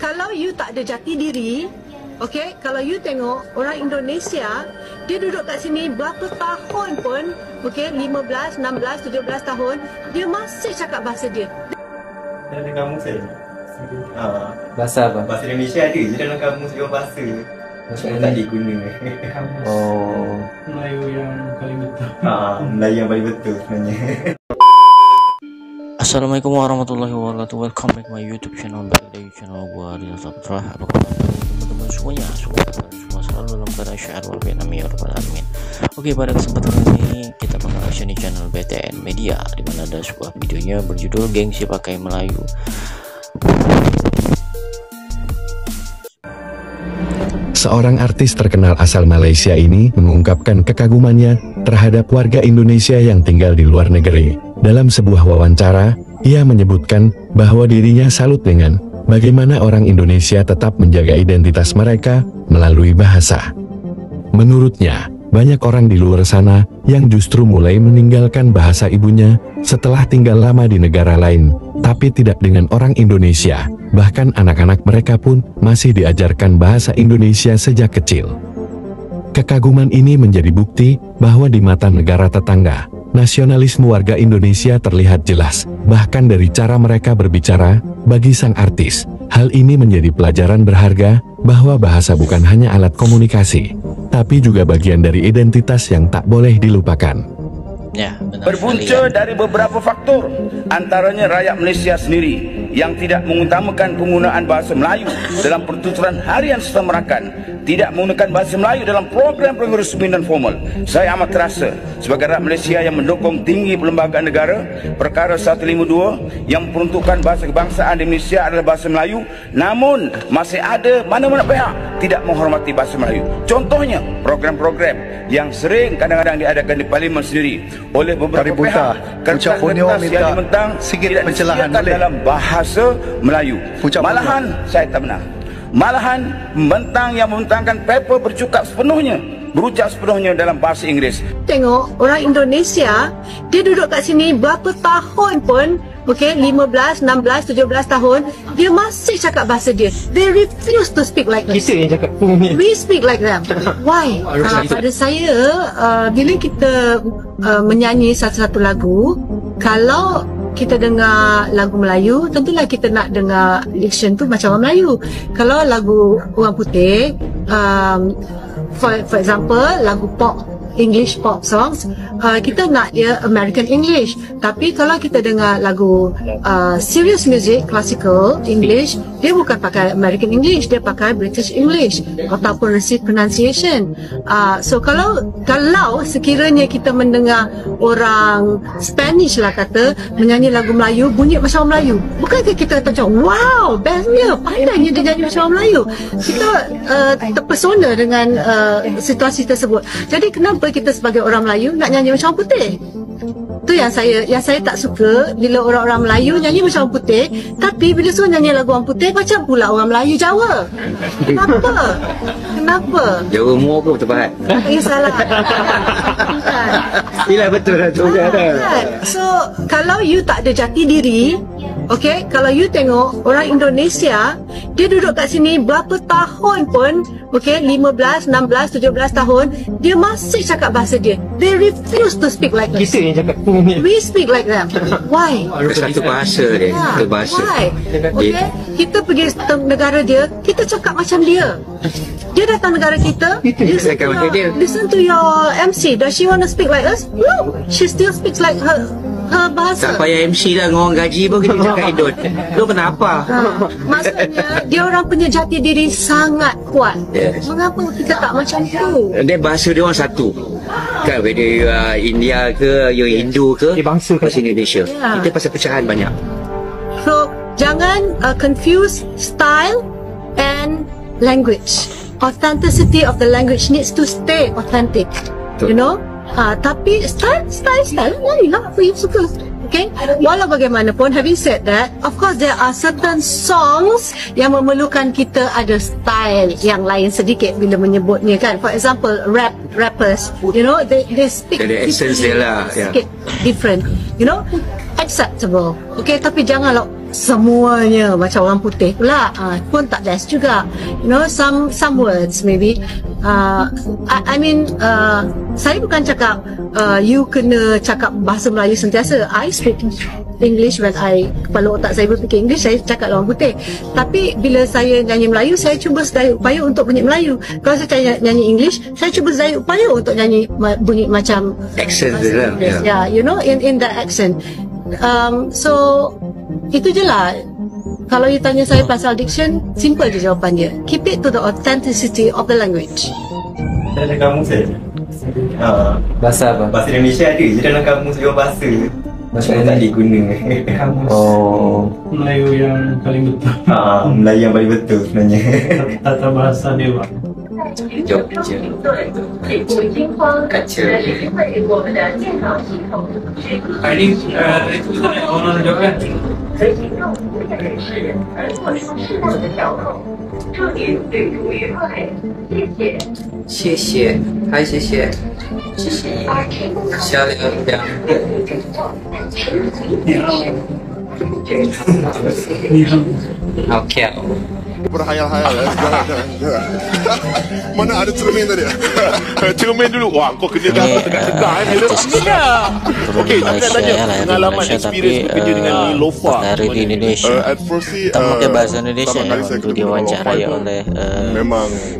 kalau you tak ada jati diri, okay, kalau you tengok orang Indonesia, dia duduk kat sini berapa tahun pun, okay, 15, 16, 17 tahun, dia masih cakap bahasa dia. Dalam kamus saya. Bahasa apa? Bahasa Indonesia ada je dalam kamus dia bahasa. Cuma tak diguna. Oh. Melayu yang paling betul. Melayu yang paling betul sebenarnya. Assalamualaikum warahmatullahi wabarakatuh. Welcome back my YouTube channel. Balik lagi channel gua Rizal Saputra. Apa kabar teman-teman semuanya? Semua selalu dalam keadaan syiar wal amin ya rabbal alamin. Oke, pada kesempatan ini kita bakal action di channel BTN Media, di mana ada sebuah videonya berjudul Gengsi Pakai Melayu. Seorang artis terkenal asal Malaysia ini mengungkapkan kekagumannya terhadap warga Indonesia yang tinggal di luar negeri. Dalam sebuah wawancara, ia menyebutkan bahwa dirinya salut dengan bagaimana orang Indonesia tetap menjaga identitas mereka melalui bahasa. Menurutnya, banyak orang di luar sana yang justru mulai meninggalkan bahasa ibunya setelah tinggal lama di negara lain, tapi tidak dengan orang Indonesia. Bahkan anak-anak mereka pun masih diajarkan bahasa Indonesia sejak kecil. Kekaguman ini menjadi bukti bahwa di mata negara tetangga, nasionalisme warga Indonesia terlihat jelas, bahkan dari cara mereka berbicara. Bagi sang artis, hal ini menjadi pelajaran berharga bahwa bahasa bukan hanya alat komunikasi, tapi juga bagian dari identitas yang tak boleh dilupakan. Ya, benar. Berpunca dari beberapa faktor, antaranya rakyat Malaysia sendiri yang tidak mengutamakan penggunaan bahasa Melayu dalam pertuturan harian serta merakan, tidak menggunakan bahasa Melayu dalam program-program resmi dan formal. Saya amat terasa sebagai rakyat Malaysia yang mendukung tinggi perlembagaan negara, perkara 152 yang peruntukan bahasa kebangsaan di Malaysia adalah bahasa Melayu, namun masih ada mana-mana pihak tidak menghormati bahasa Melayu. Contohnya program-program yang sering kadang-kadang diadakan di parlimen sendiri oleh beberapa pihak, kertas yang dimentang tidak disediakan dalam bahasa Melayu. Malahan saya tak benar. Malahan membentang yang membentangkan paper berucap sepenuhnya dalam bahasa Inggeris. Tengok orang Indonesia, dia duduk kat sini berapa tahun pun, okay, 15, 16, 17 tahun, dia masih cakap bahasa dia. They refuse to speak like us. Kita yang cakap. We speak like them. Why? Pada saya, bila kita menyanyi satu-satu lagu, kalau kita dengar lagu Melayu, tentulah kita nak dengar diction tu macam orang Melayu. Kalau lagu orang putih, for example, lagu pop, English pop songs, kita nak dia American English. Tapi kalau kita dengar lagu serious music, classical English, dia bukan pakai American English, dia pakai British English ataupun receive pronunciation. So kalau sekiranya kita mendengar orang Spanish lah kata menyanyi lagu Melayu, bunyi macam orang Melayu, bukankah kita kata macam wow, bestnya, pandainya dia nyanyi macam orang Melayu. Kita terpesona dengan situasi tersebut. Jadi kenapa kita sebagai orang Melayu nak nyanyi macam orang putih? Tu yang saya tak suka, bila orang-orang Melayu nyanyi macam orang putih, tapi bila suruh nyanyi lagu orang putih macam pula orang Melayu Jawa. Kenapa? Jawa Muar pun terbahat. Salah. Bila betul lah tu. So kalau you tak ada jati diri, okay, kalau you tengok orang Indonesia, dia duduk kat sini berapa tahun pun, okay, 15, 16, 17 tahun, dia masih cakap bahasa dia. They refuse to speak like us. Kita yang cakap. We speak like them. Why? Satu bahasa dia. Satu bahasa. Why? Okay, kita pergi negara dia, kita cakap macam dia. Dia datang negara kita, listen to your MC. Does she want to speak like us? No, she still speaks like her bahasa. Tak payah MC lah, dengan orang gaji pun kita cakap Indon. Lu kenapa? Maksudnya dia orang punya jati diri sangat kuat. Yes. Mengapa kita tak macam tu? Dia bahasa dia orang satu. Kan, whether you India ke, you Hindu ke, bangsa ke Indonesia. Kita pasal pecahan banyak. So jangan confuse style and language. Authenticity of the language needs to stay authentic. You know? Tapi style lah apa you suka. Okay? Walau bagaimanapun, having said that, of course there are certain songs yang memerlukan kita ada style yang lain sedikit bila menyebutnya kan. For example, rappers, you know, they speak essence dia lah, sedikit different, you know, acceptable. Okay, tapi janganlah semuanya macam orang putih pula, pun tak best juga. You know, some words maybe. I mean, saya bukan cakap you kena cakap bahasa Melayu sentiasa. I speak English when kepala otak saya berfikir English, saya cakap orang putih. Tapi bila saya nyanyi Melayu, saya cuba sedaya upaya untuk bunyi Melayu. Kalau saya nyanyi English, saya cuba sedaya upaya untuk nyanyi bunyi macam Accent dia lah. yeah, you know, in that accent. So itu je lah. Kalau you tanya saya pasal diction, simple je jawapan dia. Keep it to the authenticity of the language. Dalam kamus saya. Bahasa apa? Bahasa Indonesia ada je dalam kamus dia bahasa. Macam mana tak diguna. Kamus Melayu yang paling betul. Melayu yang paling betul sebenarnya. Tata bahasa dia, Pak. Jogja. Kaca. Hari ni itu kita nak orang jawab kan? 随行动服务的人士而做出适当的调控，祝您旅途愉快，谢谢。谢谢，还谢谢，谢谢，下两两。好巧。 Berhayal-hayal jangan. Mana ada cermin tadi? Cermin dulu. Wah, kau kena dah tegak-tegak ni. Okey, tak ada tanya pengalaman experience bekerja dengan Nilofa dari di Indonesia. Tak pakai bahasa Indonesia ya waktu diwawancarai oleh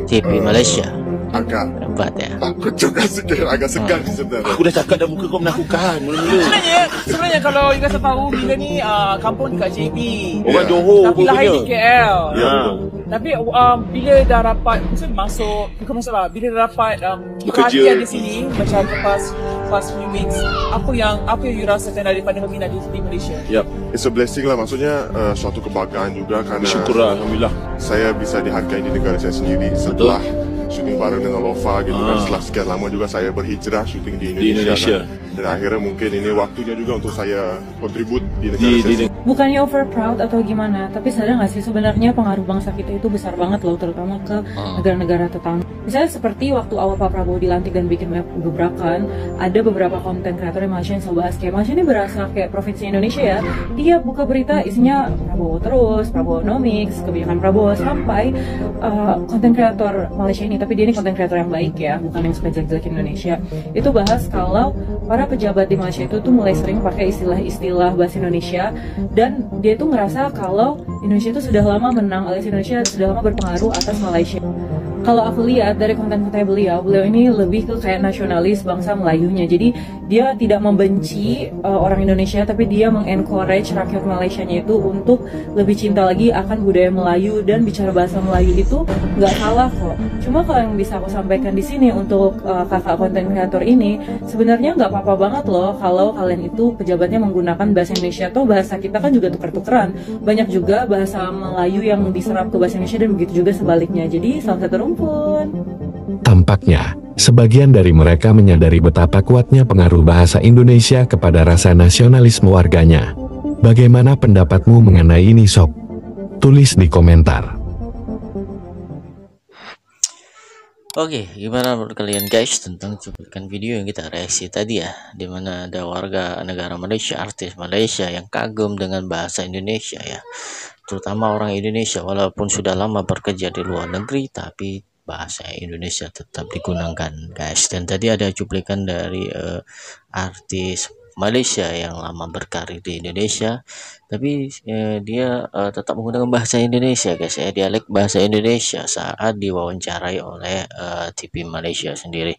TV Malaysia. Agak Nampak ya? takut juga sikit, agak segan sebenarnya. Aku dah cakap dah muka kau menakutkan mula-mula. Sebenarnya kalau you rasa tahu, bila ni kampung dekat JB. Orang Johor tapi lahir di KL. Ya. Tapi bila dah dapat bukan masalah, bila dah dapat bekerja di sini macam past few weeks, apa yang you rasakan daripada Hermina di Malaysia? Yep, it's a blessing lah. Maksudnya suatu kebanggaan juga kerana bersyukur alhamdulillah saya bisa dihargai di negara saya sendiri setelah syuting bareng dengan Lofa gitu kan. Setelah sekian lama juga saya berhijrah syuting di Indonesia. Dan akhirnya mungkin ini waktunya juga untuk saya kontribut di negara saya. Bukannya over proud atau gimana, tapi sadar nggak sih sebenarnya pengaruh bangsa kita itu besar banget loh, terutama ke negara-negara tetangga. Misalnya seperti waktu awal Pak Prabowo dilantik dan bikin banyak gebrakan, ada beberapa konten kreator yang Malaysia yang selalu bahas kayak Malaysia ini berasa kayak provinsi Indonesia ya. Dia buka berita isinya Prabowo terus, Prabowonomics, kebijakan Prabowo, sampai konten kreator Malaysia ini, tapi dia ini konten kreator yang baik ya, bukan yang suka jelek-jelekin Indonesia. Itu bahas kalau para pejabat di Malaysia itu tuh mulai sering pakai istilah-istilah bahasa Indonesia, dan dia tuh ngerasa kalau Indonesia itu sudah lama menang, alias Indonesia sudah lama berpengaruh atas Malaysia. Kalau aku lihat dari konten-konten beliau ini lebih ke kayak nasionalis bangsa Melayunya. Jadi dia tidak membenci orang Indonesia, tapi dia mengencourage rakyat Malaysianya itu untuk lebih cinta lagi akan budaya Melayu, dan bicara bahasa Melayu itu nggak salah kok. Cuma kalau yang bisa aku sampaikan di sini untuk kakak konten kreator ini, sebenarnya nggak apa-apa banget loh kalau kalian itu pejabatnya menggunakan bahasa Indonesia, atau bahasa kita kan juga tuker-tukeran. Banyak juga bahasa Melayu yang diserap ke bahasa Indonesia dan begitu juga sebaliknya. Jadi salam satu rumpun. Tampaknya, sebagian dari mereka menyadari betapa kuatnya pengaruh bahasa Indonesia kepada rasa nasionalisme warganya. Bagaimana pendapatmu mengenai ini, Sob? Tulis di komentar. Oke, gimana menurut kalian guys tentang cuplikan video yang kita reaksi tadi ya, dimana ada warga negara Malaysia, artis Malaysia yang kagum dengan bahasa Indonesia ya, terutama orang Indonesia walaupun sudah lama bekerja di luar negeri, tapi bahasa Indonesia tetap digunakan guys. Dan tadi ada cuplikan dari artis Malaysia yang lama berkarir di Indonesia, tapi dia tetap menggunakan bahasa Indonesia guys ya, dialek bahasa Indonesia saat diwawancarai oleh TV Malaysia sendiri.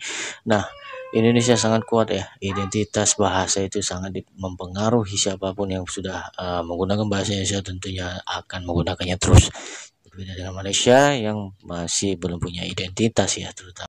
Nah, Indonesia sangat kuat ya, identitas bahasa itu sangat mempengaruhi siapapun yang sudah menggunakan bahasa Indonesia, tentunya akan menggunakannya terus. Berbeda dengan Malaysia yang masih belum punya identitas ya, terutama